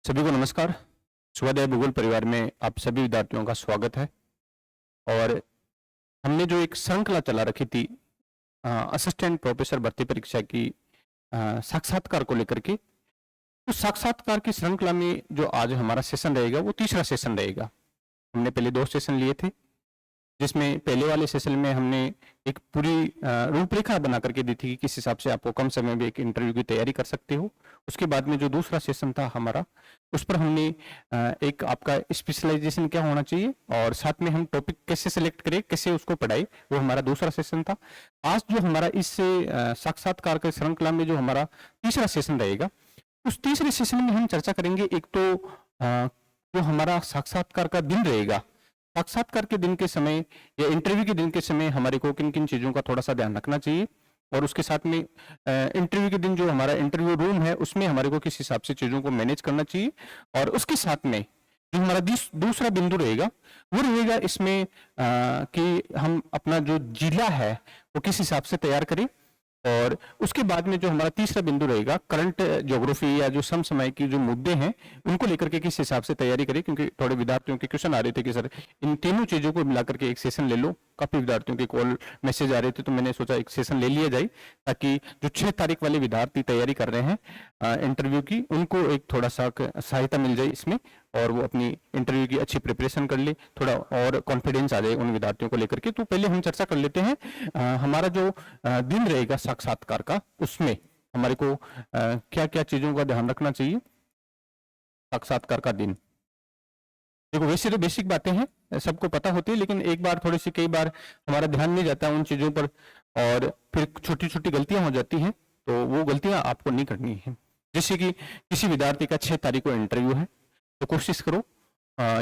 सभी को नमस्कार। शुभोदय भूगोल परिवार में आप सभी विद्यार्थियों का स्वागत है। और हमने जो एक श्रृंखला चला रखी थी असिस्टेंट प्रोफेसर भर्ती परीक्षा की साक्षात्कार को लेकर के, उस साक्षात्कार की श्रृंखला में जो आज हमारा सेशन रहेगा वो तीसरा सेशन रहेगा। हमने पहले 2 सेशन लिए थे, जिसमें पहले वाले सेशन में हमने एक पूरी रूपरेखा बना करके दी थी कि किस हिसाब से आपको कम समय में एक इंटरव्यू की तैयारी कर सकते हो। उसके बाद में जो दूसरा सेशन था हमारा, उस पर हमने एक आपका स्पेशलाइजेशन क्या होना चाहिए और साथ में हम टॉपिक कैसे सेलेक्ट करें, कैसे उसको पढ़ाई, वो हमारा दूसरा सेशन था। आज जो हमारा इस साक्षात्कार के श्रृंखला में जो हमारा तीसरा सेशन रहेगा, उस तीसरे सेशन में हम चर्चा करेंगे एक तो जो हमारा साक्षात्कार का दिन रहेगा, साक्षात्कार के दिन के समय या इंटरव्यू के दिन के समय हमारे को किन किन चीज़ों का थोड़ा सा ध्यान रखना चाहिए, और उसके साथ में इंटरव्यू के दिन जो हमारा इंटरव्यू रूम है उसमें हमारे को किस हिसाब से चीज़ों को मैनेज करना चाहिए, और उसके साथ में जो हमारा दूसरा बिंदु रहेगा वो रहेगा इसमें कि हम अपना जो जिला है वो किस हिसाब से तैयार करें, और उसके बाद में जो हमारा तीसरा बिंदु रहेगा करंट ज्योग्राफी या जो समसामयिक की जो मुद्दे हैं उनको लेकर के किस हिसाब से तैयारी करें। क्योंकि थोड़े विद्यार्थियों के क्वेश्चन आ रहे थे कि सर इन तीनों चीज़ों को मिलाकर के एक सेशन ले लो। काफ़ी विद्यार्थियों के कॉल मैसेज आ रहे थे, तो मैंने सोचा एक सेशन ले लिया जाए ताकि जो 6 तारीख वाले विद्यार्थी तैयारी कर रहे हैं इंटरव्यू की, उनको एक थोड़ा सा सहायता मिल जाए इसमें, और वो अपनी इंटरव्यू की अच्छी प्रिपरेशन कर ले, थोड़ा और कॉन्फिडेंस आ जाए उन विद्यार्थियों को लेकर के। तो पहले हम चर्चा कर लेते हैं हमारा जो दिन रहेगा साक्षात्कार का, उसमें हमारे को क्या क्या चीज़ों का ध्यान रखना चाहिए। साक्षात्कार का दिन, देखो वैसे तो बेसिक बातें हैं, सबको पता होती है, लेकिन एक बार थोड़ी सी कई बार हमारा ध्यान नहीं जाता उन चीज़ों पर, और फिर छोटी छोटी गलतियां हो जाती हैं, तो वो गलतियां आपको नहीं करनी है। जैसे कि किसी विद्यार्थी का 6 तारीख को इंटरव्यू है, तो कोशिश करो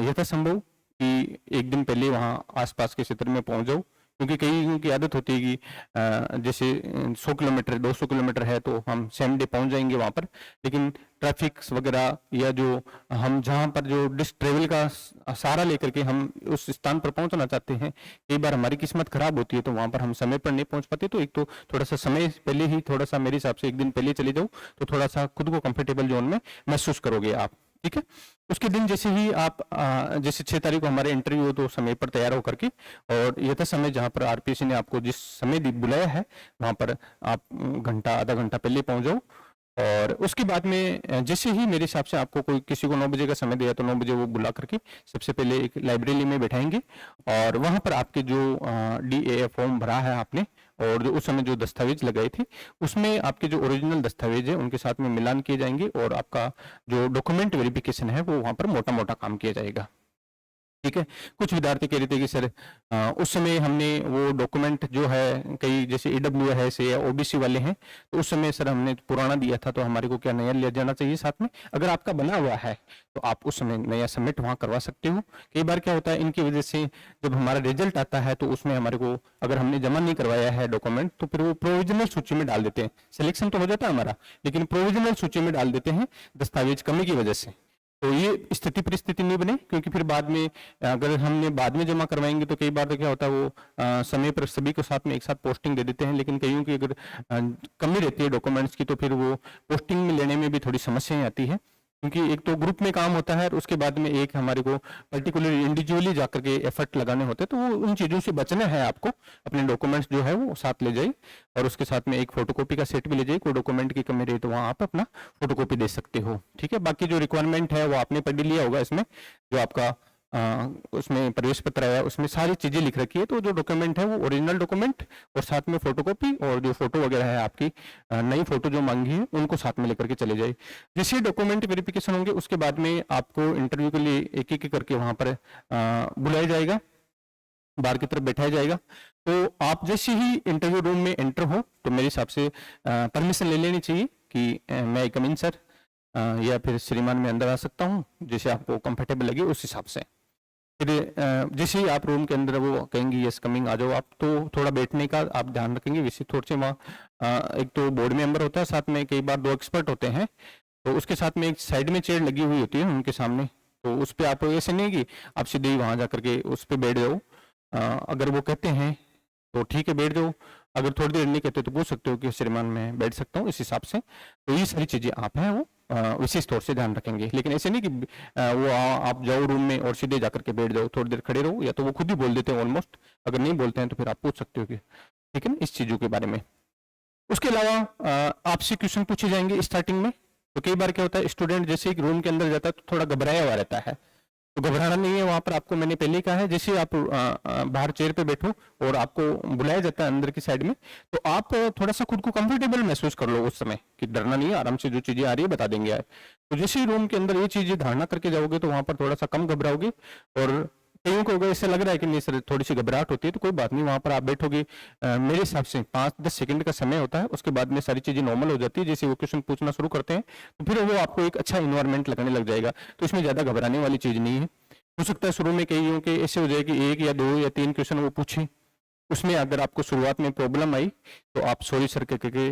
यथासंभव कि एक दिन पहले वहाँ आसपास के क्षेत्र में पहुँच जाओ। क्योंकि कई की आदत होती है कि जैसे 100 किलोमीटर 200 किलोमीटर है तो हम सेम डे पहुंच जाएंगे वहां पर, लेकिन ट्रैफिक वगैरह या जो हम जहां पर जो ट्रेवल का सहारा लेकर के हम उस स्थान पर पहुंचना चाहते हैं, कई बार हमारी किस्मत खराब होती है तो वहां पर हम समय पर नहीं पहुंच पाते। तो एक तो थोड़ा सा समय पहले ही, थोड़ा सा मेरे हिसाब से एक दिन पहले चले जाओ, तो थोड़ा सा खुद को कंफर्टेबल जोन में महसूस करोगे आप। ठीक है, उसके दिन जैसे ही आप जैसे 6 तारीख को हमारे इंटरव्यू हो तो समय पर तैयार होकर के, और यथा समय जहाँ पर आरपीएससी ने आपको जिस समय बुलाया है वहाँ पर आप घंटा आधा घंटा पहले पहुँच जाओ। और उसके बाद में जैसे ही मेरे हिसाब से आपको कोई किसी को 9 बजे का समय दिया तो 9 बजे वो बुला करके सबसे पहले एक लाइब्रेरी में बैठाएंगे, और वहाँ पर आपके जो DAA फॉर्म भरा है आपने और जो उस समय जो दस्तावेज लगाए थे उसमें आपके जो ओरिजिनल दस्तावेज है उनके साथ में मिलान किए जाएंगे, और आपका जो डॉक्यूमेंट वेरिफिकेशन है वो वहाँ पर मोटा मोटा काम किया जाएगा। ठीक है, कुछ विद्यार्थी कह रहे थे कि सर उस समय हमने वो डॉक्यूमेंट जो है कई जैसे EW है से या OBC वाले हैं, तो उस समय सर हमने पुराना दिया था तो हमारे को क्या नया लिया जाना चाहिए साथ में। अगर आपका बना हुआ है तो आप उस समय नया सबमिट वहाँ करवा सकते हो। कई बार क्या होता है इनकी वजह से जब हमारा रिजल्ट आता है तो उसमें हमारे को अगर हमने जमा नहीं करवाया है डॉक्यूमेंट तो फिर वो प्रोविजनल सूची में डाल देते हैं। सिलेक्शन तो हो जाता है हमारा, लेकिन प्रोविजनल सूची में डाल देते हैं दस्तावेज कमी की वजह से। तो ये स्थिति परिस्थिति नहीं बने, क्योंकि फिर बाद में अगर हमने बाद में जमा करवाएंगे तो कई बार तो क्या होता है वो समय पर सभी को साथ में एक साथ पोस्टिंग दे देते हैं, लेकिन कईयों की अगर कमी रहती है डॉक्यूमेंट्स की तो फिर वो पोस्टिंग में लेने में भी थोड़ी समस्याएं आती है। क्योंकि एक तो ग्रुप में काम होता है और उसके बाद में एक हमारे को पर्टिकुलर इंडिविजुअली जाकर के एफर्ट लगाने होते हैं, तो वो उन चीज़ों से बचना है आपको। अपने डॉक्यूमेंट्स जो है वो साथ ले जाइए, और उसके साथ में एक फोटोकॉपी का सेट भी ले जाइए। कोई डॉक्यूमेंट की कमी रही तो वहाँ आप अपना फोटोकॉपी दे सकते हो। ठीक है, बाकी जो रिक्वायरमेंट है वो आपने पढ़ लिया होगा, इसमें जो आपका उसमें प्रवेश पत्र आया उसमें सारी चीज़ें लिख रखी है। तो जो डॉक्यूमेंट है वो ओरिजिनल डॉक्यूमेंट और साथ में फोटोकॉपी, और जो फोटो वगैरह है आपकी नई फोटो जो मांगी है उनको साथ में लेकर के चले जाए। जैसे डॉक्यूमेंट वेरिफिकेशन होंगे उसके बाद में आपको इंटरव्यू के लिए एक एक करके वहाँ पर बुलाया जाएगा, बाहर की तरफ बैठाया जाएगा। तो आप जैसे ही इंटरव्यू रूम में एंटर हो तो मेरे हिसाब से परमिशन ले लेनी चाहिए कि मैं कम इन सर, या फिर श्रीमान मैं अंदर आ सकता हूँ, जैसे आपको कंफर्टेबल लगे उस हिसाब से। फिर जैसे ही आप रूम के अंदर वो कहेंगे यस कमिंग आ जाओ आप, तो थोड़ा बैठने का आप ध्यान रखेंगे। वैसे थोड़े से वहाँ एक तो बोर्ड मेंबर होता है, साथ में कई बार 2 एक्सपर्ट होते हैं, तो उसके साथ में एक साइड में चेयर लगी हुई होती है उनके सामने, तो उस पर आप ऐसे नहीं कि आप सीधे ही वहाँ जा करके उस पर बैठ जाओ। अगर वो कहते हैं तो ठीक है बैठ जाओ, अगर थोड़ी देर नहीं कहते तो पूछ सकते हो कि श्रीमान मैं बैठ सकता हूँ इस हिसाब से। तो ये सारी चीज़ें आप हैं वो विशेष तौर से ध्यान रखेंगे। लेकिन ऐसे नहीं कि आप जाओ रूम में और सीधे जाकर के बैठ जाओ, थोड़ी देर खड़े रहो, या तो वो खुद ही बोल देते हैं ऑलमोस्ट, अगर नहीं बोलते हैं तो फिर आप पूछ सकते हो कि, ठीक है ना, इस चीज़ों के बारे में। उसके अलावा आपसे क्वेश्चन पूछे जाएंगे स्टार्टिंग में। तो कई बार क्या होता है, स्टूडेंट जैसे एक रूम के अंदर जाता है तो थोड़ा घबराया हुआ रहता है, तो घबराना नहीं है। वहां पर आपको मैंने पहले ही कहा है, जैसे आप बाहर चेयर पे बैठो और आपको बुलाया जाता है अंदर की साइड में, तो आप थोड़ा सा खुद को कंफर्टेबल महसूस कर लो उस समय, कि डरना नहीं है, आराम से जो चीजें आ रही है बता देंगे आप। तो जैसे ही रूम के अंदर ये चीजें धारणा करके जाओगे तो वहां पर थोड़ा सा कम घबराओगे। और कईयों को अगर ऐसा लग रहा है कि नहीं सर थोड़ी सी घबराहट होती है, तो कोई बात नहीं, वहां पर आप बैठोगे। मेरे हिसाब से 5-10 सेकंड का समय होता है, उसके बाद में सारी चीजें नॉर्मल हो जाती है। जैसे वो क्वेश्चन पूछना शुरू करते हैं तो फिर वो आपको एक अच्छा इन्वायरमेंट लगने लग जाएगा। तो इसमें ज्यादा घबराने वाली चीज नहीं है। हो सकता है शुरू में कईयों के ऐसे हो जाए कि 1 या 2 या 3 क्वेश्चन वो पूछें, उसमें अगर आपको शुरुआत में प्रॉब्लम आई तो आप सॉरी सर कह के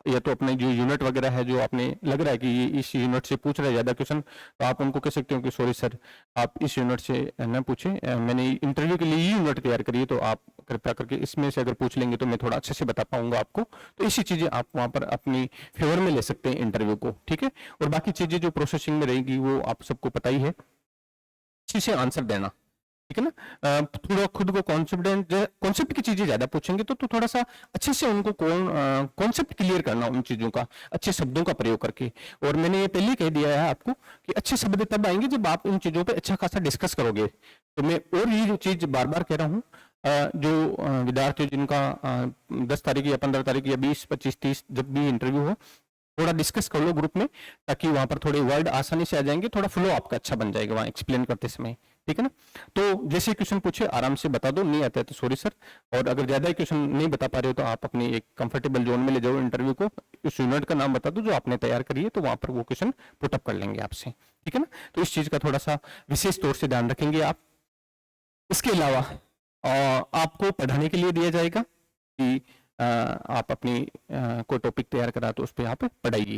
या तो अपने जो यूनिट वगैरह है, जो आपने लग रहा है कि ये इस यूनिट से पूछ रहे हैं ज्यादा क्वेश्चन, तो आप उनको कह सकते हो कि सॉरी सर आप इस यूनिट से न पूछें, मैंने इंटरव्यू के लिए ये यूनिट तैयार करी है, तो आप कृपया करके इसमें से अगर पूछ लेंगे तो मैं थोड़ा अच्छे से बता पाऊंगा आपको। तो इसी चीजें आप वहां पर अपनी फेवर में ले सकते हैं इंटरव्यू को, ठीक है। और बाकी चीजें जो प्रोसेसिंग में रहेगी वो आप सबको पता ही है, इसी से आंसर देना, ठीक है ना। थोड़ा खुद को कॉन्सेप्ट की चीजें ज्यादा पूछेंगे तो थोड़ा सा अच्छे से उनको कॉन्सेप्ट क्लियर करना उन चीजों का, अच्छे शब्दों का प्रयोग करके। और मैंने ये पहले ही कह दिया है आपको कि अच्छे शब्द तब आएंगे जब आप उन चीजों पे अच्छा खासा डिस्कस करोगे। तो मैं और ये जो चीज बार बार कह रहा हूँ, जो विद्यार्थी जिनका 10 तारीख या 15 तारीख या 20, 25, 30 जब भी इंटरव्यू हो, थोड़ा डिस्कस कर लो ग्रुप में, ताकि वहां पर थोड़े वर्ड आसानी से आ जाएंगे, थोड़ा फ्लो आपका अच्छा बन जाएगा वहां एक्सप्लेन करते समय, ठीक है ना। तो जैसे क्वेश्चन पूछे आराम से बता दो, नहीं आता है तो सॉरी सर। और अगर ज्यादा क्वेश्चन नहीं बता पा रहे हो तो आप अपनी एक कंफर्टेबल जोन में ले जाओ इंटरव्यू को, उस यूनिट का नाम बता दो जो आपने तैयार करी है, तो वहां पर वो क्वेश्चन पुटअप कर लेंगे आपसे, ठीक है ना। तो इस चीज का थोड़ा सा विशेष तौर से ध्यान रखेंगे आप। इसके अलावा आपको पढ़ाने के लिए दिया जाएगा कि आप अपनी कोई टॉपिक तैयार करा तो उस पर आप पढ़ाइए।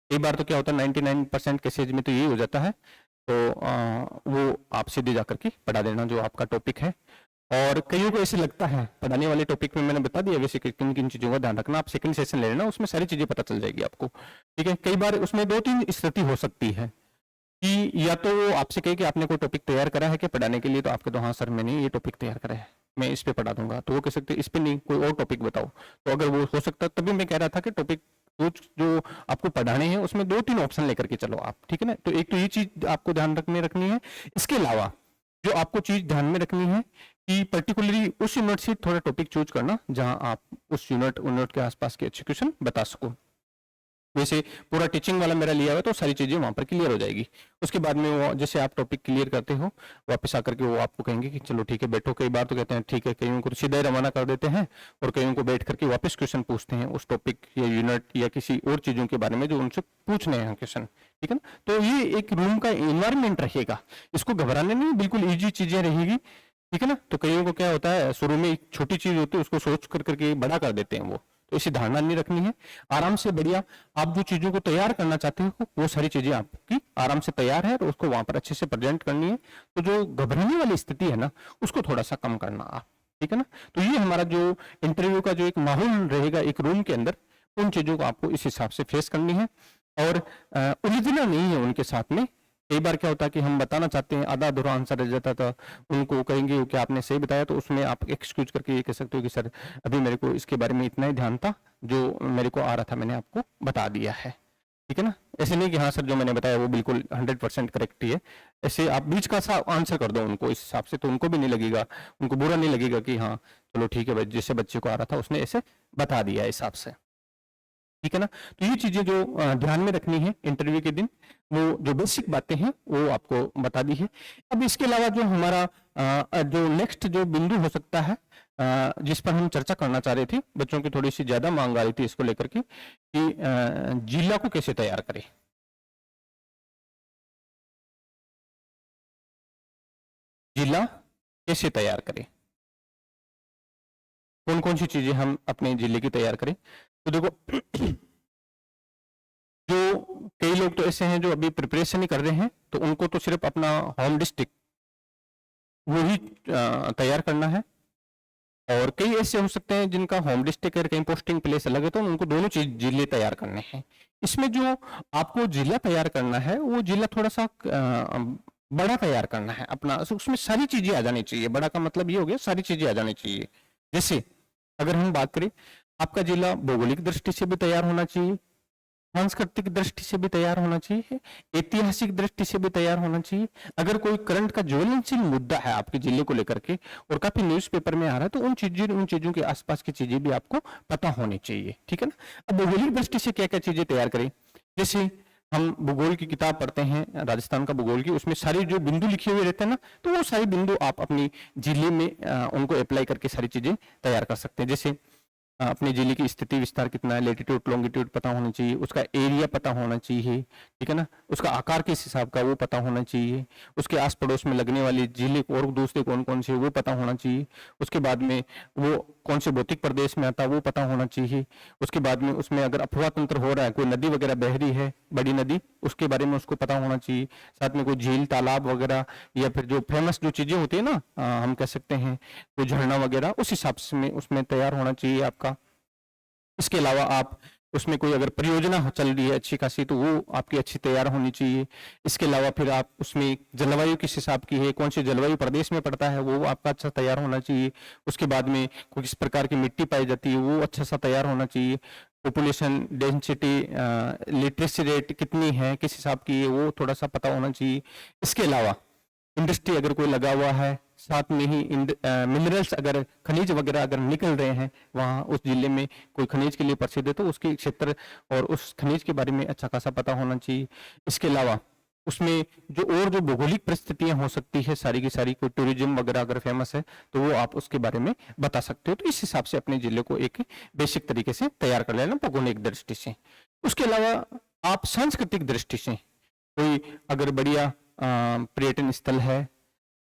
कई बार तो क्या होता है 99% केसेज में तो यही हो जाता है, तो वो आप सीधे जाकर के पढ़ा देना जो आपका टॉपिक है। और कईयों को ऐसे लगता है, पढ़ाने वाले टॉपिक में मैंने बता दिया वैसे किन किन चीजों का ध्यान रखना, आप सेकंड सेशन ले लेना, उसमें सारी चीजें पता चल जाएगी आपको, ठीक है। कई बार उसमें 2-3 स्थिति हो सकती है कि या तो वो आपसे कहे कि आपने कोई टॉपिक तैयार करा है कि पढ़ाने के लिए, तो आपके तो हाँ सर मैंने ये टॉपिक तैयार करा है, मैं इस पे पढ़ा दूंगा। तो वो कह सकते इस पे नहीं, कोई और टॉपिक बताओ। तो अगर वो हो सकता, तभी मैं कह रहा था कि टॉपिक जो आपको पढ़ाने हैं उसमें 2-3 ऑप्शन लेकर के चलो आप, ठीक है ना। तो एक तो ये चीज आपको ध्यान रखनी है। इसके अलावा जो आपको चीज ध्यान में रखनी है कि पर्टिकुलरली उस यूनिट से थोड़ा टॉपिक चूज करना जहां आप उस यूनिट के आसपास के अच्छे क्वेश्चन बता सको। वैसे पूरा टीचिंग वाला मेरा लिया हुआ है तो सारी चीजें वहां पर क्लियर हो जाएगी। उसके बाद में वो जैसे आप टॉपिक क्लियर करते हो, वापस आकर के वो आपको कहेंगे कि चलो ठीक है बैठो। कई बार तो कहते हैं ठीक है, कईयों को तो सीधा ही रवाना कर देते हैं और कईयों को बैठ करके वापस क्वेश्चन पूछते हैं उस टॉपिक या यूनिट या किसी और चीजों के बारे में जो उनसे पूछने हैं क्वेश्चन, ठीक है ना। तो ये एक रूम का इन्वायरमेंट रहेगा, इसको घबराने नहीं, बिल्कुल ईजी चीजें रहेगी, ठीक है ना। तो कईयों को क्या होता है शुरू में एक छोटी चीज होती है उसको सोच करके बड़ा कर देते हैं वो, तो इसे धारणा नहीं रखनी है। आराम से बढ़िया आप जो चीजों को तैयार करना चाहते हो वो सारी चीजें आपकी आराम से तैयार है, और उसको वहां पर अच्छे से प्रेजेंट करनी है। तो जो घबराने वाली स्थिति है ना उसको थोड़ा सा कम करना आप, ठीक है ना। तो ये हमारा जो इंटरव्यू का जो एक माहौल रहेगा एक रूम के अंदर, उन चीजों को आपको इस हिसाब से फेस करनी है और उलझना नहीं है उनके साथ में। कई बार क्या होता है कि हम बताना चाहते हैं, आधा अधूरा आंसर रह जाता था, उनको कहेंगे कि आपने सही बताया, तो उसमें आप एक्सक्यूज करके ये कह सकते हो कि सर अभी मेरे को इसके बारे में इतना ही ध्यान था, जो मेरे को आ रहा था मैंने आपको बता दिया है, ठीक है ना। ऐसे नहीं कि हाँ सर जो मैंने बताया वो बिल्कुल 100% करेक्ट ही है। ऐसे आप बीच का सा आंसर कर दो उनको इस हिसाब से, तो उनको भी नहीं लगेगा, उनको बुरा नहीं लगेगा कि हाँ चलो ठीक है भाई, जैसे बच्चे को आ रहा था उसने ऐसे बता दिया हिसाब से, ठीक है ना। तो ये चीजें जो ध्यान में रखनी है इंटरव्यू के दिन, वो जो बेसिक बातें हैं वो आपको बता दी है। अब इसके अलावा जो हमारा जो नेक्स्ट जो बिंदु हो सकता है जिस पर हम चर्चा करना चाह रहे थे, बच्चों की थोड़ी सी ज्यादा मांग आ रही थी इसको लेकर के कि जिला को कैसे तैयार करें। जिला कैसे तैयार करें, कौन कौन सी चीजें हम अपने जिले की तैयार करें। तो देखो जो कई लोग तो ऐसे हैं जो अभी प्रिपरेशन ही कर रहे हैं, तो उनको तो सिर्फ अपना होम डिस्ट्रिक्ट वो ही तैयार करना है। और कई ऐसे हो सकते हैं जिनका होम डिस्ट्रिक्ट और कहीं पोस्टिंग प्लेस अलग है, तो उनको दोनों चीज जिले तैयार करने हैं। इसमें जो आपको जिला तैयार करना है वो जिला थोड़ा सा बड़ा तैयार करना है अपना, उसमें सारी चीजें आ जानी चाहिए। बड़ा का मतलब ये हो गया सारी चीजें आ जानी चाहिए। जैसे अगर हम बात करें, आपका जिला भौगोलिक दृष्टि से भी तैयार होना चाहिए, सांस्कृतिक दृष्टि से भी तैयार होना चाहिए, ऐतिहासिक दृष्टि से भी तैयार होना चाहिए। अगर कोई करंट का ज्वलनशील मुद्दा है आपके जिले को लेकर के और काफी न्यूज़पेपर में आ रहा है, तो उन चीजों के आसपास की चीजें भी आपको पता होनी चाहिए, ठीक है ना। अब भौगोलिक दृष्टि से क्या क्या चीजें तैयार करें, जैसे हम भूगोल की किताब पढ़ते हैं राजस्थान का भूगोल की, उसमें सारे जो बिंदु लिखे हुए रहते हैं ना, तो वो सारे बिंदु आप अपनी जिले में उनको अप्लाई करके सारी चीजें तैयार कर सकते हैं। जैसे अपने जिले की स्थिति विस्तार कितना है, लेटीट्यूड लॉन्गिट्यूड पता होना चाहिए, उसका एरिया पता होना चाहिए, ठीक है ना, उसका आकार किस हिसाब का वो पता होना चाहिए, उसके आस पड़ोस में लगने वाले जिले और दूसरे कौन कौन से वो पता होना चाहिए, उसके बाद में वो कौन से भौतिक प्रदेश में आता है वो पता होना चाहिए, उसके बाद में उसमें अगर अफवाह तंत्र हो रहा है, कोई नदी वगैरह बह रही है बड़ी नदी, उसके बारे में उसको पता होना चाहिए, साथ में कोई झील तालाब वगैरह या फिर जो फेमस जो चीजें होती है ना, हम कह सकते हैं कोई झरना वगैरह, उस हिसाब से उसमें तैयार होना चाहिए आपका। इसके अलावा आप उसमें कोई अगर परियोजना चल रही है अच्छी खासी, तो वो आपकी अच्छी तैयार होनी चाहिए। इसके अलावा फिर आप उसमें जलवायु किस हिसाब की है, कौन से जलवायु प्रदेश में पड़ता है, वो आपका अच्छा तैयार होना चाहिए। उसके बाद में कोई किस प्रकार की मिट्टी पाई जाती है, वो अच्छा सा तैयार होना चाहिए। पॉपुलेशन डेंसिटी, लिटरेसी रेट कितनी है, किस हिसाब की है, वो थोड़ा सा पता होना चाहिए। इसके अलावा इंडस्ट्री अगर कोई लगा हुआ है, साथ में ही मिनरल्स अगर खनिज वगैरह अगर निकल रहे हैं वहाँ उस जिले में, कोई खनिज के लिए प्रसिद्ध है, तो उसके क्षेत्र और उस खनिज के बारे में अच्छा खासा पता होना चाहिए। इसके अलावा उसमें जो भौगोलिक परिस्थितियां हो सकती है सारी की सारी, कोई टूरिज्म वगैरह अगर फेमस है तो वो आप उसके बारे में बता सकते हो। तो इस हिसाब से अपने जिले को एक बेसिक तरीके से तैयार कर लेना भौगोलिक दृष्टि से। उसके अलावा आप सांस्कृतिक दृष्टि से कोई अगर बढ़िया पर्यटन स्थल है,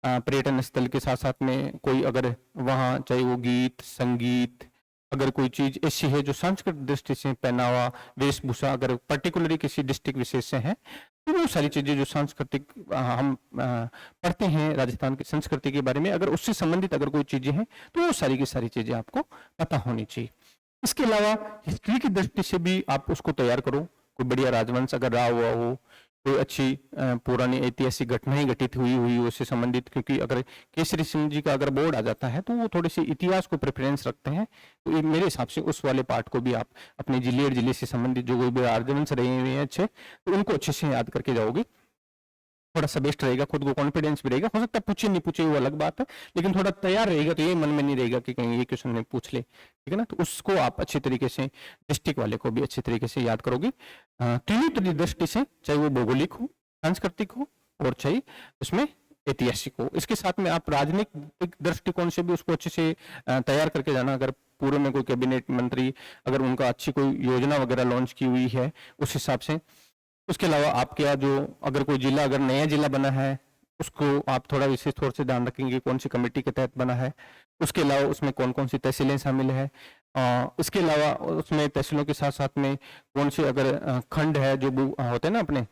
पर्यटन स्थल के साथ साथ में कोई अगर वहाँ चाहे वो गीत संगीत, अगर कोई चीज ऐसी है जो सांस्कृतिक दृष्टि से पहनावा वेशभूषा अगर पर्टिकुलरली किसी डिस्ट्रिक्ट विशेष से है, तो वो सारी चीजें जो सांस्कृतिक हम पढ़ते हैं राजस्थान की संस्कृति के बारे में, अगर उससे संबंधित अगर कोई चीजें हैं तो वो सारी की सारी चीजें आपको पता होनी चाहिए। इसके अलावा हिस्ट्री की दृष्टि से भी आप उसको तैयार करो। कोई बढ़िया राजवंश अगर रहा हुआ हो, कोई अच्छी पुरानी ऐतिहासिक घटनाएं घटित हुई हुई उससे संबंधित, क्योंकि अगर केसरी सिंह जी का अगर बोर्ड आ जाता है तो वो थोड़ी सी इतिहास को प्रेफरेंस रखते हैं, तो मेरे हिसाब से उस वाले पार्ट को भी आप अपने जिले से संबंधित जो कोई भी राजवंश रहे हुए हैं अच्छे, तो उनको अच्छे से याद करके जाओगे, थोड़ा सा बेस्ट रहेगा, खुद को कॉन्फिडेंस भी रहेगा। हो सकता है पूछे नहीं पूछे वो अलग बात है, लेकिन थोड़ा तैयार रहेगा तो ये मन में नहीं रहेगा कि कहीं ये क्वेश्चन नहीं पूछ ले, ठीक है ना। तो उसको आप अच्छे तरीके से डिस्ट्रिक्ट वाले को भी अच्छे तरीके से याद करोगे। तीनों दृष्टि से, चाहे वो भौगोलिक हो, सांस्कृतिक हो और चाहे उसमें ऐतिहासिक हो। इसके साथ में आप राजनीतिक दृष्टिकोण से भी उसको अच्छे से तैयार करके जाना। अगर पूर्व में कोई कैबिनेट मंत्री अगर उनका अच्छी कोई योजना वगैरह लॉन्च की हुई है उस हिसाब से। उसके अलावा आपके यहाँ जो अगर कोई जिला अगर नया जिला बना है उसको आप थोड़ा विशेष तौर से ध्यान रखेंगे कौन सी कमेटी के तहत बना है। उसके अलावा उसमें कौन कौन सी तहसीलें शामिल है। इसके अलावा उसमें तहसीलों के साथ साथ में कौन से अगर खंड है जो होते हैं ना अपने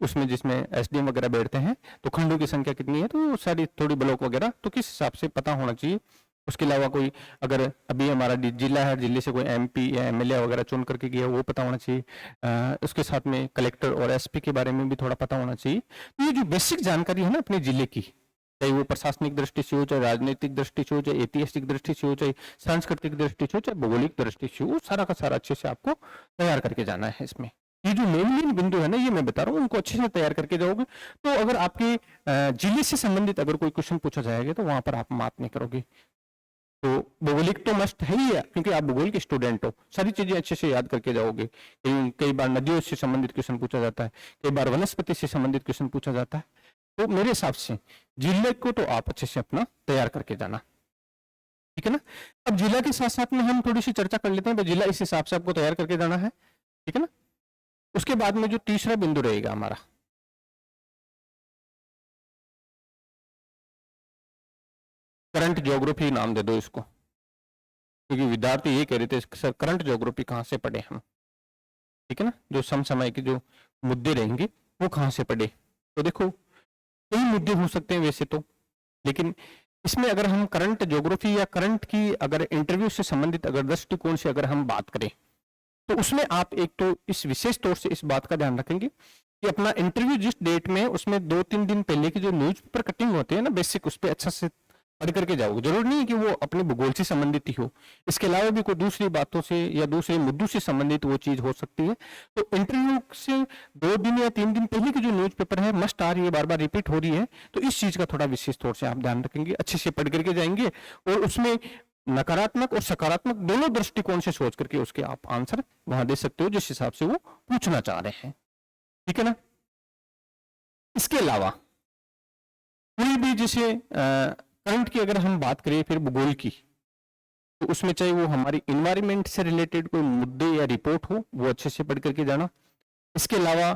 उसमें जिसमें एसडीएम वगैरह बैठते हैं, तो खंडों की संख्या कितनी है, तो सारी थोड़ी ब्लॉक वगैरह तो किस हिसाब से पता होना चाहिए। उसके अलावा कोई अगर अभी हमारा जिला है, जिले से कोई एमपी या एमएलए वगैरह चुन करके गया वो पता होना चाहिए। उसके साथ में कलेक्टर और एसपी के बारे में भी थोड़ा पता होना चाहिए। तो ये जो बेसिक जानकारी है ना अपने जिले की, चाहे वो प्रशासनिक दृष्टि से हो, चाहे राजनीतिक दृष्टि से हो, चाहे ऐतिहासिक दृष्टि से हो, चाहे सांस्कृतिक दृष्टि से हो, चाहे भौगोलिक दृष्टि से हो, वो सारा का सारा अच्छे से आपको तैयार करके जाना है। इसमें ये जो मेन बिंदु है ना, ये मैं बता रहा हूँ, उनको अच्छे से तैयार करके जाओगे तो अगर आपके जिले से संबंधित अगर कोई क्वेश्चन पूछा जाएगा तो वहां पर आप मात नहीं करोगे। तो भौगोलिक तो मस्ट है ही है, क्योंकि आप भूगोल के स्टूडेंट हो, सारी चीजें अच्छे से याद करके जाओगे। कई बार नदियों से संबंधित क्वेश्चन पूछा जाता है, कई बार वनस्पति से संबंधित क्वेश्चन पूछा जाता है। तो मेरे हिसाब से जिले को तो आप अच्छे से अपना तैयार करके जाना, ठीक है ना। अब जिला के साथ साथ में हम थोड़ी सी चर्चा कर लेते हैं, जिला इस हिसाब से आपको तैयार करके जाना है, ठीक है ना। उसके बाद में जो तीसरा बिंदु रहेगा हमारा, करंट ज्योग्राफी नाम दे दो इसको, क्योंकि विद्यार्थी ये कह रहे थे सर करंट ज्योग्राफी कहाँ से पढ़े हम, ठीक है ना। जो समसामयिक के जो मुद्दे रहेंगे वो कहाँ से पढ़े। तो देखो कई मुद्दे हो सकते हैं वैसे तो, लेकिन इसमें अगर हम करंट ज्योग्राफी या करंट की अगर इंटरव्यू से संबंधित अगर दृष्टिकोण से अगर हम बात करें, तो उसमें आप एक तो इस विशेष तौर से इस बात का ध्यान रखेंगे कि अपना इंटरव्यू जिस डेट में है उसमें 2-3 दिन पहले की जो न्यूज़पेपर कटिंग होती है ना बेसिक, उस पर अच्छा से पढ़ करके जाओगे। जरूरी नहीं है कि वो अपने भूगोल से संबंधित ही हो, इसके अलावा भी कोई दूसरी बातों से या दूसरे मुद्दों से संबंधित वो चीज हो सकती है। तो इंटरव्यू से 2 दिन या 3 दिन पहले की जो न्यूज़पेपर है मस्ट आ रही है, बार बार रिपीट हो रही है, तो इस चीज का थोड़ा विशेष तौर से आप ध्यान रखेंगे, अच्छे से पढ़ करके जाएंगे और उसमें नकारात्मक और सकारात्मक दोनों दृष्टिकोण से सोच करके उसके आप आंसर वहां दे सकते हो जिस हिसाब से वो पूछना चाह रहे हैं। ठीक है ना। इसके अलावा कोई भी जैसे करंट की अगर हम बात करें फिर भूगोल की, तो उसमें चाहे वो हमारी इन्वायरमेंट से रिलेटेड कोई मुद्दे या रिपोर्ट हो वो अच्छे से पढ़ करके जाना। इसके अलावा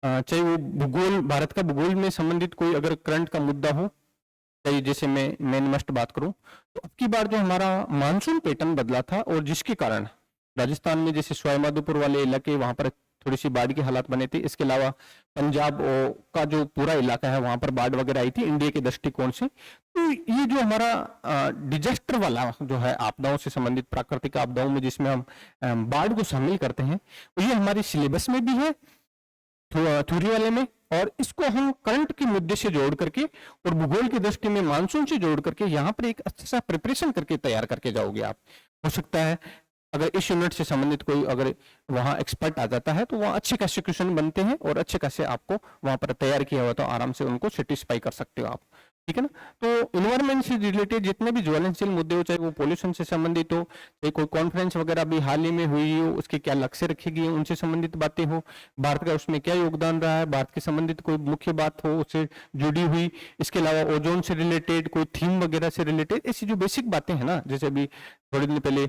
चाहे वो भूगोल, भारत का भूगोल में संबंधित कोई अगर करंट का मुद्दा हो, चाहे जैसे मैं मेन मस्ट बात करूं तो अब की बार जो हमारा मानसून पैटर्न बदला था और जिसके कारण राजस्थान में जैसे सवाई माधोपुर वाले इलाके वहां पर थोड़ी सी बाढ़ के हालात बने थे। इसके अलावा पंजाब का जो पूरा इलाका है वहां पर बाढ़ वगैरह आई थी इंडिया के दृष्टिकोण से। तो ये जो हमारा डिजास्टर वाला जो है आपदाओं से संबंधित प्राकृतिक आपदाओं में जिसमें हम बाढ़ को शामिल करते हैं, तो ये हमारे सिलेबस में भी है थ्योरी वाले में, और इसको हम करंट के मुद्दे से जोड़ करके और भूगोल की दृष्टि में मानसून से जोड़ करके यहाँ पर एक अच्छा सा प्रिपरेशन करके तैयार करके जाओगे आप। हो सकता है अगर इस यूनिट से संबंधित कोई अगर वहां एक्सपर्ट आ जाता है तो वहां अच्छे खासे क्वेश्चन बनते हैं और अच्छे खासे आपको वहां पर तैयार किया हुआ तो आराम से उनको सेटिस्फाई कर सकते हो आप। ठीक है ना। तो इन्वायरमेंट से रिलेटेड जितने भी ज्वलनशील मुद्दे हो, चाहे वो पोल्यूशन से संबंधित हो, चाहे कोई कॉन्फ्रेंस वगैरह अभी हाल ही में हुई हो उसके क्या लक्ष्य रखे गए उनसे संबंधित बातें हो, भारत का उसमें क्या योगदान रहा है, भारत के संबंधित कोई मुख्य बात हो उससे जुड़ी हुई, इसके अलावा ओजोन से रिलेटेड कोई थीम वगैरह से रिलेटेड, ऐसी जो बेसिक बातें हैं ना, जैसे अभी थोड़े दिन पहले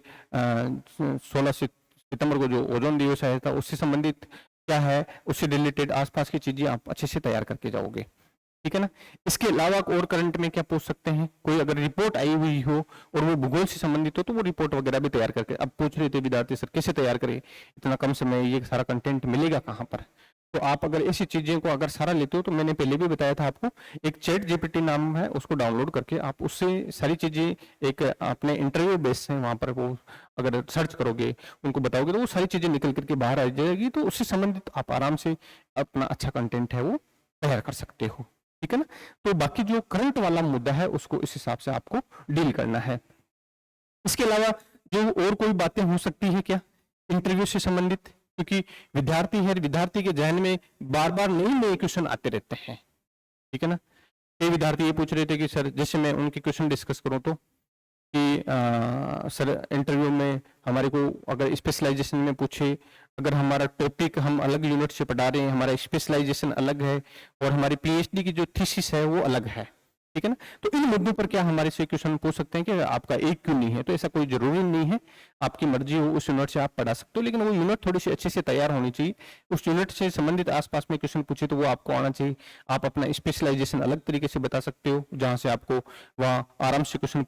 16 सितंबर को जो ओजोन दिवस आया था उससे संबंधित क्या है, उससे रिलेटेड आसपास की चीजें आप अच्छे से तैयार करके जाओगे। ठीक है ना। इसके अलावा और करंट में क्या पूछ सकते हैं, कोई अगर रिपोर्ट आई हुई हो और वो भूगोल से संबंधित हो तो वो रिपोर्ट वगैरह भी तैयार करके, अब पूछ रहे थे विद्यार्थी सर कैसे तैयार करें, इतना कम समय ये सारा कंटेंट मिलेगा कहाँ पर, तो आप अगर ऐसी चीजें को अगर सारा लेते हो तो मैंने पहले भी बताया था आपको एक चैट जीपीटी नाम है उसको डाउनलोड करके आप उससे सारी चीजें एक अपने इंटरव्यू बेस है वहां पर वो अगर सर्च करोगे उनको बताओगे तो वो सारी चीजें निकल करके बाहर आ जाएगी, तो उससे संबंधित आप आराम से अपना अच्छा कंटेंट है वो तैयार कर सकते हो। ठीक है ना। तो बाकी जो करंट वाला मुद्दा है उसको इस हिसाब से आपको डील करना है। इसके अलावा जो और कोई बातें हो सकती है क्या इंटरव्यू से संबंधित, क्योंकि विद्यार्थी है, विद्यार्थी के जहन में बार बार नए नए क्वेश्चन आते रहते हैं। ठीक है ना। कई विद्यार्थी ये पूछ रहे थे कि सर जैसे मैं उनके क्वेश्चन डिस्कस करूं तो कि सर इंटरव्यू में हमारे को अगर स्पेशलाइजेशन में पूछे, अगर हमारा टॉपिक हम अलग यूनिट से पढ़ा रहे हैं, हमारा स्पेशलाइजेशन अलग है और हमारी पीएचडी की जो थीसिस है वो अलग है, ठीक है ना, तो इन मुद्दों पर क्या हमारे से क्वेश्चन पूछ सकते हैं कि आपका एक क्यों नहीं है, तो ऐसा कोई जरूरी नहीं है, आपकी मर्जी हो उस यूनिट से आप पढ़ा सकते हो, लेकिन वो यूनिट थोड़ी सी अच्छे से तैयार होनी चाहिए, उस यूनिट से संबंधित आसपास में क्वेश्चन पूछे तो वो आपको आना चाहिए, आप अपना स्पेशलाइजेशन अलग तरीके से बता सकते हो जहां से आपको वहां आराम से क्वेश्चन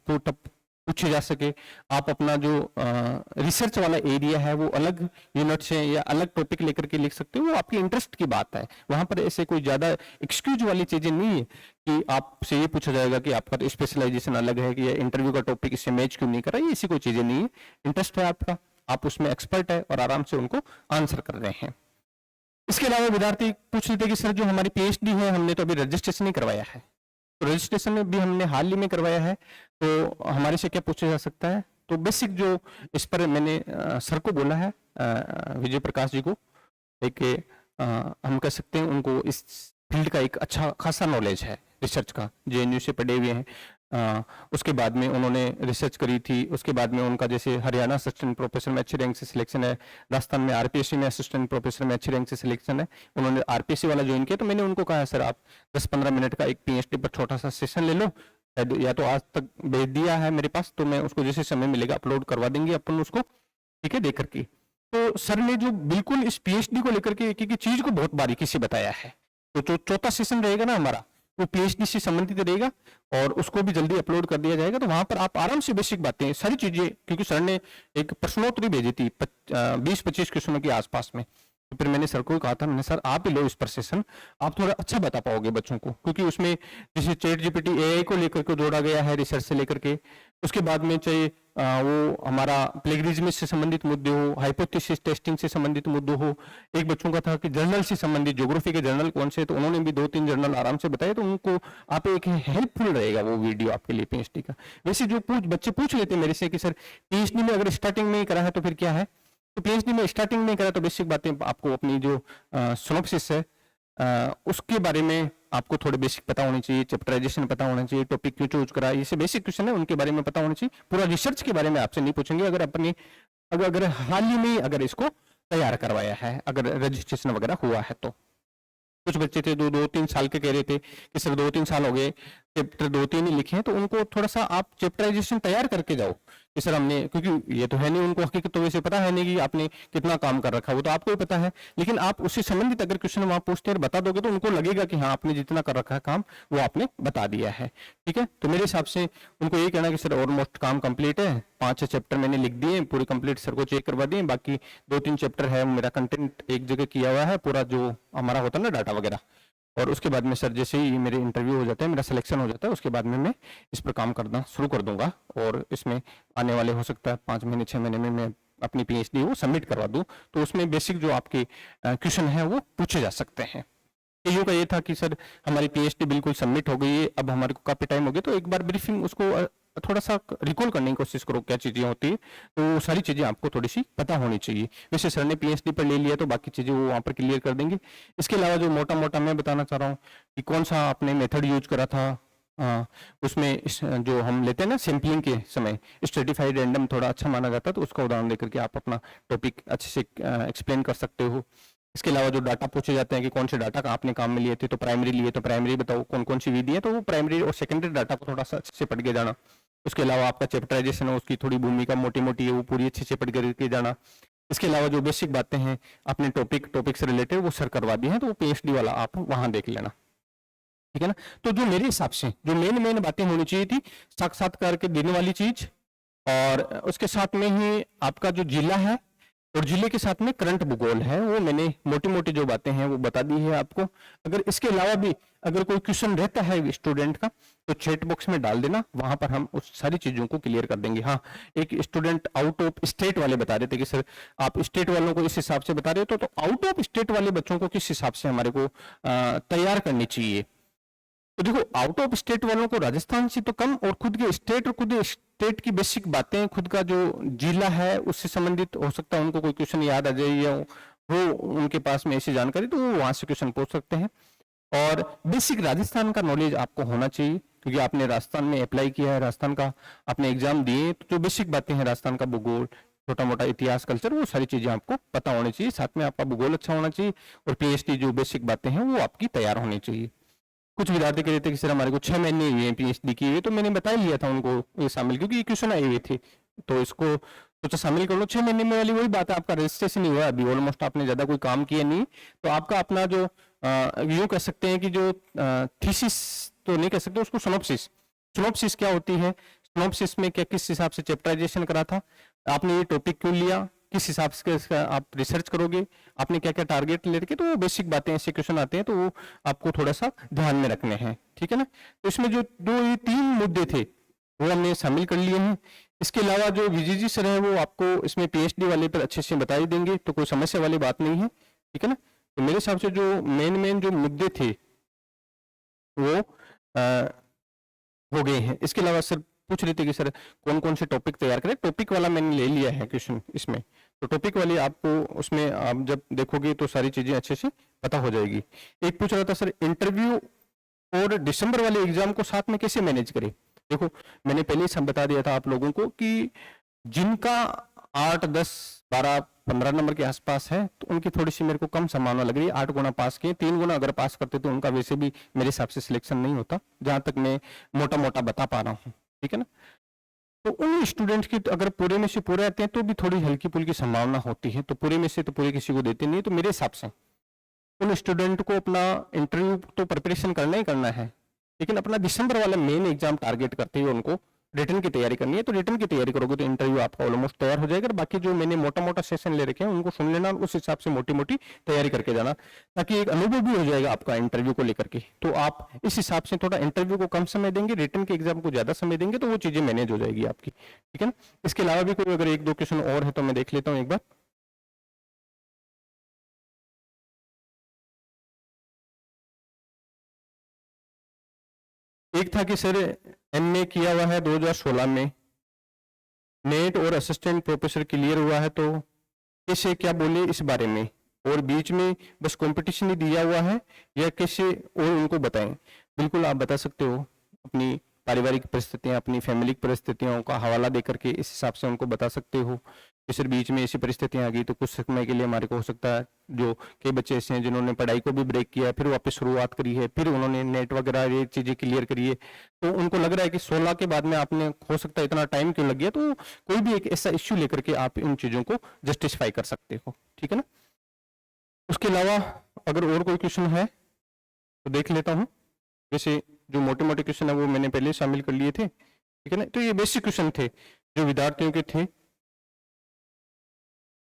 पूछे जा सके, आप अपना जो रिसर्च वाला एरिया है वो अलग यूनिट से या अलग टॉपिक लेकर के लिख सकते हो, वो आपकी इंटरेस्ट की बात है, वहां पर ऐसे कोई ज्यादा एक्सक्यूज वाली चीजें नहीं है कि आपसे ये पूछा जाएगा कि आपका तो स्पेशलाइजेशन अलग है कि इंटरव्यू का टॉपिक इससे मैच क्यों नहीं कर रहा है, ऐसी कोई चीजें नहीं है, इंटरेस्ट है आपका, आप उसमें एक्सपर्ट है और आराम से उनको आंसर कर रहे हैं। इसके अलावा विद्यार्थी पूछ रहे थे कि सर जो हमारी पीएचडी है हमने तो अभी रजिस्ट्रेशन नहीं करवाया है, तो रजिस्ट्रेशन में भी हमने हाल ही में करवाया है, तो हमारे से क्या पूछा जा सकता है, तो बेसिक जो इस पर मैंने सर को बोला है विजय प्रकाश जी को, एक हम कह सकते हैं उनको इस फील्ड का एक अच्छा खासा नॉलेज है रिसर्च का, जेएनयू से पढ़े हुए हैं, उसके बाद में उन्होंने रिसर्च करी थी, उसके बाद में उनका जैसे हरियाणा असिस्टेंट प्रोफेसर में अच्छी रैंक से सिलेक्शन है, राजस्थान में आरपीएससी में असिस्टेंट प्रोफेसर में अच्छी रैंक से सिलेक्शन है, उन्होंने आरपीएससी वाला ज्वाइन किया, तो मैंने उनको कहा सर आप 10-15 मिनट का एक पीएचडी पर छोटा सा सेशन ले लो, या तो आज तक भेज दिया है मेरे पास, तो मैं उसको जैसे समय मिलेगा अपलोड करवा देंगे अपन उसको, ठीक है, देकर के। तो सर ने जो बिल्कुल इस पीएचडी को लेकर के एक एक चीज को बहुत बारीकी से बताया है, तो जो चौथा सेशन रहेगा ना हमारा वो पीएचडी से संबंधित रहेगा और उसको भी जल्दी अपलोड कर दिया जाएगा, तो वहां पर आप आराम से बेसिक बातें सारी चीजें, क्योंकि सर ने एक प्रश्नोत्तरी भेजी थी 20-25 क्वेश्चनों के आसपास में, तो फिर मैंने सर को कहा था, मैंने सर आप ही लो इस पर सेशन, आप थोड़ा अच्छा बता पाओगे बच्चों को, क्योंकि उसमें जैसे चैट जीपीटी एआई को लेकर के जोड़ा गया है रिसर्च से लेकर के, उसके बाद में चाहिए वो हमारा प्लेगरिज्म से संबंधित मुद्दे हो, हाइपोथेसिस टेस्टिंग से संबंधित मुद्दे हो। एक बच्चों का था कि जर्नल से संबंधित, ज्योग्राफी के जर्नल कौन से, तो उन्होंने भी 2-3 जर्नल आराम से बताए, तो उनको आप एक हेल्पफुल रहेगा वो वीडियो आपके लिए पीएचडी का। वैसे जो बच्चे पूछ लेते मेरे से कि सर पीएचडी में अगर स्टार्टिंग में ही करा है तो फिर क्या है, तो पीएचडी में स्टार्टिंग में करा तो बेसिक बातें आपको अपनी जो सिनॉप्सिस है उसके बारे में आपको थोड़े बेसिक पता होनी चाहिए, चैप्टराइजेशन पता होना चाहिए, टॉपिक क्यों चूज करा, ये से बेसिक क्वेश्चन है उनके बारे में पता होना चाहिए। पूरा रिसर्च के बारे में आपसे नहीं पूछेंगे, अगर अपनी अगर हाल ही में अगर इसको तैयार करवाया है, अगर रजिस्ट्रेशन वगैरह हुआ है तो। कुछ बच्चे थे 2-3 साल के कह रहे थे कि सर 2-3 साल हो गए, चैप्टर 2-3 ही लिखे हैं, तो उनको थोड़ा सा आप चैप्टराइजेशन तैयार करके जाओ कि सर हमने, क्योंकि ये तो है नहीं उनको हकीकत तो वैसे पता है नहीं कि आपने कितना काम कर रखा है, वो तो आपको ही पता है, लेकिन आप उससे संबंधित अगर क्वेश्चन वहां पूछते हैं बता दोगे तो उनको लगेगा कि हाँ आपने जितना कर रखा है काम वो आपने बता दिया है। ठीक है, तो मेरे हिसाब से उनको ये कहना कि सर ऑलमोस्ट काम कंप्लीट है, 5-6 चैप्टर मैंने लिख दिए पूरे कंप्लीट, सर को चेक करवा दिए, बाकी 2-3 चैप्टर है मेरा कंटेंट एक जगह किया हुआ है पूरा, जो हमारा होता है ना डाटा वगैरह, और उसके बाद में सर जैसे ही मेरे इंटरव्यू हो जाता है, मेरा सिलेक्शन हो जाता है, उसके बाद में मैं इस पर काम करना शुरू कर दूंगा, और इसमें आने वाले हो सकता है 5 महीने 6 महीने में मैं अपनी पीएचडी वो सबमिट करवा दूं, तो उसमें बेसिक जो आपके क्वेश्चन है वो पूछे जा सकते हैं। ईयू का ये था कि सर हमारी पीएचडी बिल्कुल सबमिट हो गई है, अब हमारे को काफी टाइम हो गया, तो एक बार ब्रीफिंग उसको थोड़ा सा रिकॉल करने की कोशिश करो क्या चीजें होती है, तो वो सारी चीजें आपको थोड़ी सी पता होनी चाहिए। वैसे सर ने पीएचडी पर ले लिया तो बाकी चीजें वो वहां पर क्लियर कर देंगे। इसके अलावा जो मोटा मोटा मैं बताना चाह रहा हूँ कि कौन सा आपने मेथड यूज करा था, उसमें जो हम लेते हैं ना सैम्पलिंग के समय स्ट्रेटिफाइड रैंडम थोड़ा अच्छा माना जाता है, तो उसका उदाहरण देकर के आप अपना टॉपिक अच्छे से एक्सप्लेन कर सकते हो। इसके अलावा जो डाटा पूछे जाते हैं कि कौन से डाटा का आपने काम में लिए थे, तो प्राइमरी लिए तो प्राइमरी बताओ कौन कौन सी विधि है, तो वो प्राइमरी और सेकेंडरी डाटा को थोड़ा सा अच्छे से पढ़ के जाना। उसके अलावा आपका चैप्टराइजेशन है उसकी थोड़ी भूमिका मोटी मोटी है वो पूरी अच्छे से पढ़ करके जाना। इसके अलावा जो बेसिक बातें हैं अपने टॉपिक से रिलेटेड वो सर करवा दिए हैं, तो वो पीएचडी वाला आप वहां देख लेना, ठीक है ना। तो जो मेरे हिसाब से जो मेन बातें होनी चाहिए थी, साक्षात्कार के देने वाली चीज, और उसके साथ में ही आपका जो जिला है और जिले के साथ में करंट भूगोल है, वो मैंने मोटी मोटी जो बातें हैं वो बता दी है आपको। अगर इसके अलावा भी अगर कोई क्वेश्चन रहता है स्टूडेंट का तो चैट बॉक्स में डाल देना, वहां पर हम उस सारी चीजों को क्लियर कर देंगे। हाँ, एक स्टूडेंट आउट ऑफ स्टेट वाले बता रहे थे कि सर आप स्टेट वालों को इस हिसाब से बता रहे हो, तो आउट ऑफ स्टेट वाले बच्चों को किस हिसाब से हमारे को तैयार करनी चाहिए। तो देखो आउट ऑफ स्टेट वालों को राजस्थान से तो कम, और खुद के स्टेट और खुद स्टेट की बेसिक बातें, खुद का जो जिला है उससे संबंधित हो सकता है उनको कोई क्वेश्चन याद आ जाए या हो उनके पास में ऐसी जानकारी, तो वो वहां से क्वेश्चन पूछ सकते हैं। और बेसिक राजस्थान का नॉलेज आपको होना चाहिए, क्योंकि आपने राजस्थान में अप्लाई किया है, राजस्थान का आपने एग्जाम दिए, तो जो बेसिक बातें हैं राजस्थान का भूगोल, छोटा मोटा इतिहास, कल्चर, वो सारी चीजें आपको पता होनी चाहिए। साथ में आपका भूगोल अच्छा होना चाहिए, और पीएचडी जो बेसिक बातें हैं वो आपकी तैयार होनी चाहिए। कुछ विद्यार्थी कह रहे थे कि सर हमारे को 6 महीने हुए पीएचडी की हुई, तो मैंने बता लिया था उनको ये शामिल, क्योंकि ये क्वेश्चन आए हुए थे, तो इसको सोचा शामिल कर लो। 6 महीने में वाली वही बात है, आपका रजिस्ट्रेशन नहीं हुआ अभी, ऑलमोस्ट आपने ज्यादा कोई काम किया नहीं, तो आपका अपना जो यूं कह सकते हैं कि जो थीसिस तो नहीं कह सकते उसको, सिनॉप्सिस क्या होती है, सिनॉप्सिस में क्या किस हिसाब से चैप्टराइजेशन करा था आपने, ये टॉपिक क्यों लिया, किस हिसाब से आप रिसर्च करोगे, आपने क्या क्या टारगेट लेके, तो वो बेसिक बातें ऐसे क्वेश्चन आते हैं, तो वो आपको थोड़ा सा ध्यान में रखने हैं, ठीक है ना। तो इसमें जो ये 3 मुद्दे थे वो हमने शामिल कर लिए हैं। इसके अलावा जो विजीजी सर है वो आपको इसमें पीएचडी वाले पर अच्छे से बता ही देंगे, तो कोई समस्या वाली बात नहीं है, ठीक है ना। तो मेरे हिसाब से जो मेन जो मुद्दे थे वो हो गए हैं। इसके अलावा सर पूछ रहे थे कि सर कौन कौन से टॉपिक तैयार करें, टॉपिक वाला मैंने ले लिया है क्वेश्चन इसमें, तो टॉपिक वाली आपको उसमें आप जब देखोगे तो सारी चीजें अच्छे से पता हो जाएगी। एक पूछ रहा था सर इंटरव्यू और दिसंबर वाले एग्जाम को साथ में कैसे मैनेज करें। देखो मैंने पहले ही बता दिया था आप लोगों को कि जिनका 8, 10, 12, 15 नंबर के आसपास है, तो उनकी थोड़ी सी मेरे को कम संभावना लग रही है। 8 गुना पास किए, 3 गुना अगर पास करते तो उनका वैसे भी मेरे हिसाब से सिलेक्शन नहीं होता, जहां तक मैं मोटा मोटा बता पा रहा हूँ, ठीक है ना। तो उन स्टूडेंट्स की अगर पूरे में से पूरे आते हैं तो भी थोड़ी हल्की फुल्की संभावना होती है, तो पूरे में से तो पूरे किसी को देते नहीं, तो मेरे हिसाब से उन स्टूडेंट को अपना इंटरव्यू तो प्रिपरेशन करना ही करना है, लेकिन अपना दिसंबर वाला मेन एग्जाम टारगेट करते हुए उनको रिटर्न की तैयारी करनी है तो रिटर्न की तैयारी करोगे तो इंटरव्यू आपका ऑलमोस्ट तैयार हो जाएगा। बाकी जो मैंने मोटा मोटा सेशन ले रखे हैं उनको सुन लेना, उस हिसाब से मोटी मोटी तैयारी करके जाना, ताकि एक अनुभव भी हो जाएगा आपका इंटरव्यू को लेकर के। तो आप इस हिसाब से थोड़ा इंटरव्यू को कम समय देंगे, रिटर्न के एग्जाम को ज्यादा समय देंगे, तो वो चीजें मैनेज हो जाएगी आपकी, ठीक है ना। इसके अलावा भी कोई अगर एक दो क्वेश्चन और है तो मैं देख लेता हूँ एक बार। एक था कि सर एमए किया हुआ है 2016 में, नेट और असिस्टेंट प्रोफेसर क्लियर हुआ है, तो कैसे क्या बोले इस बारे में, और बीच में बस कंपटीशन ही दिया हुआ है या कैसे और उनको बताएं। बिल्कुल आप बता सकते हो, अपनी पारिवारिक परिस्थितियां, अपनी फैमिली परिस्थितियों का हवाला देकर के इस हिसाब से उनको बता सकते हो कि सर बीच में ऐसी परिस्थितियां आ गई तो कुछ समय के लिए हमारे को हो सकता है, जो कई बच्चे ऐसे हैं जिन्होंने पढ़ाई को भी ब्रेक किया, फिर वापस शुरुआत करी है, फिर उन्होंने नेट वगैरह ये चीजें क्लियर करी है, तो उनको लग रहा है कि 16 के बाद में आपने हो सकता है इतना टाइम क्यों लग गया, तो कोई भी एक ऐसा इश्यू लेकर के आप इन चीजों को जस्टिफाई कर सकते हो, ठीक है ना। उसके अलावा अगर और कोई क्वेश्चन है तो देख लेता हूँ। वैसे जो मोटे मोटे क्वेश्चन है वो मैंने पहले शामिल कर लिए थे, ठीक है ना। तो ये बेसिक क्वेश्चन थे जो विद्यार्थियों के थे,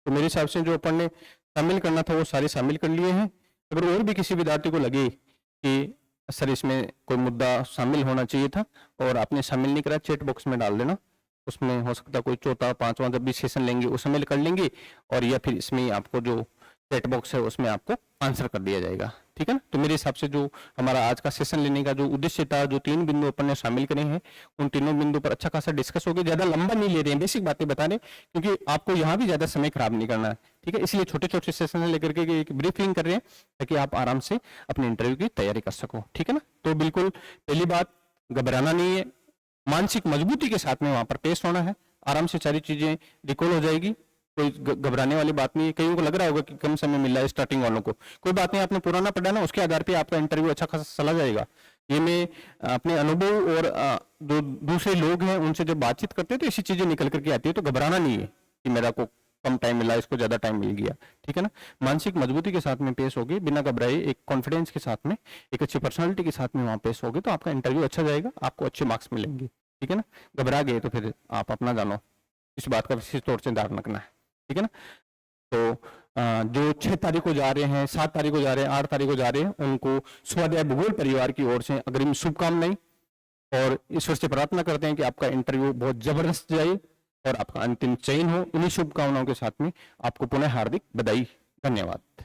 तो मेरे हिसाब से जो अपन ने शामिल करना था वो सारे शामिल कर लिए हैं। अगर और भी किसी विद्यार्थी को लगे कि सर इसमें कोई मुद्दा शामिल होना चाहिए था और आपने शामिल नहीं करा, चैट बॉक्स में डाल देना, उसमें हो सकता है कोई चौथा पांचवा जब भी सेशन लेंगे उस समय कर लेंगे, और या फिर इसमें आपको जो चैट बॉक्स है उसमें आपको आंसर कर दिया जाएगा, ठीक है ना। तो मेरे हिसाब से जो हमारा आज का सेशन लेने का जो उद्देश्य था, जो 3 बिंदु अपन ने शामिल करे हैं, उन तीनों बिंदु पर अच्छा खासा डिस्कस हो गया। ज्यादा लंबा नहीं ले रहे हैं, बेसिक बातें बता रहे हैं, क्योंकि आपको यहाँ भी ज्यादा समय खराब नहीं करना है, ठीक है। इसलिए छोटे छोटे सेशन लेकर के एक ब्रीफिंग कर रहे हैं ताकि आप आराम से अपने इंटरव्यू की तैयारी कर सको, ठीक है ना। तो बिल्कुल पहली बात, घबराना नहीं है, मानसिक मजबूती के साथ में वहां पर पेश होना है, आराम से सारी चीजें रिकॉल हो जाएगी, कोई घबराने वाली बात नहीं है। कईयों को लग रहा होगा कि कम समय मिल रहा है स्टार्टिंग वालों को, कोई बात नहीं, आपने पुराना पढ़ा ना, उसके आधार पे आपका इंटरव्यू अच्छा खासा चला जाएगा। ये मैं अपने अनुभव और जो दूसरे लोग हैं उनसे जब बातचीत करते हैं तो ऐसी चीजें निकल करके आती है, तो घबराना नहीं है कि मेरा को कम टाइम मिला, इसको ज्यादा टाइम मिल गया, ठीक है ना। मानसिक मजबूती के साथ में पेश होगी, बिना घबराए, एक कॉन्फिडेंस के साथ में, एक अच्छी पर्सनालिटी के साथ में वहां पेश होगी, तो आपका इंटरव्यू अच्छा जाएगा, आपको अच्छे मार्क्स मिलेंगे, ठीक है ना। घबरा गए तो फिर आप अपना जानो, इस बात का विशेष तौर से ध्यान रखना है, ठीक है ना। तो जो 6 तारीख को जा रहे हैं, 7 तारीख को जा रहे हैं, 8 तारीख को जा रहे हैं, उनको स्वाध्याय भूगोल परिवार की ओर से अग्रिम शुभकामनाएं, और ईश्वर से प्रार्थना करते हैं कि आपका इंटरव्यू बहुत जबरदस्त जाए और आपका अंतिम चयन हो। इन्हीं शुभकामनाओं के साथ में आपको पुनः हार्दिक बधाई, धन्यवाद।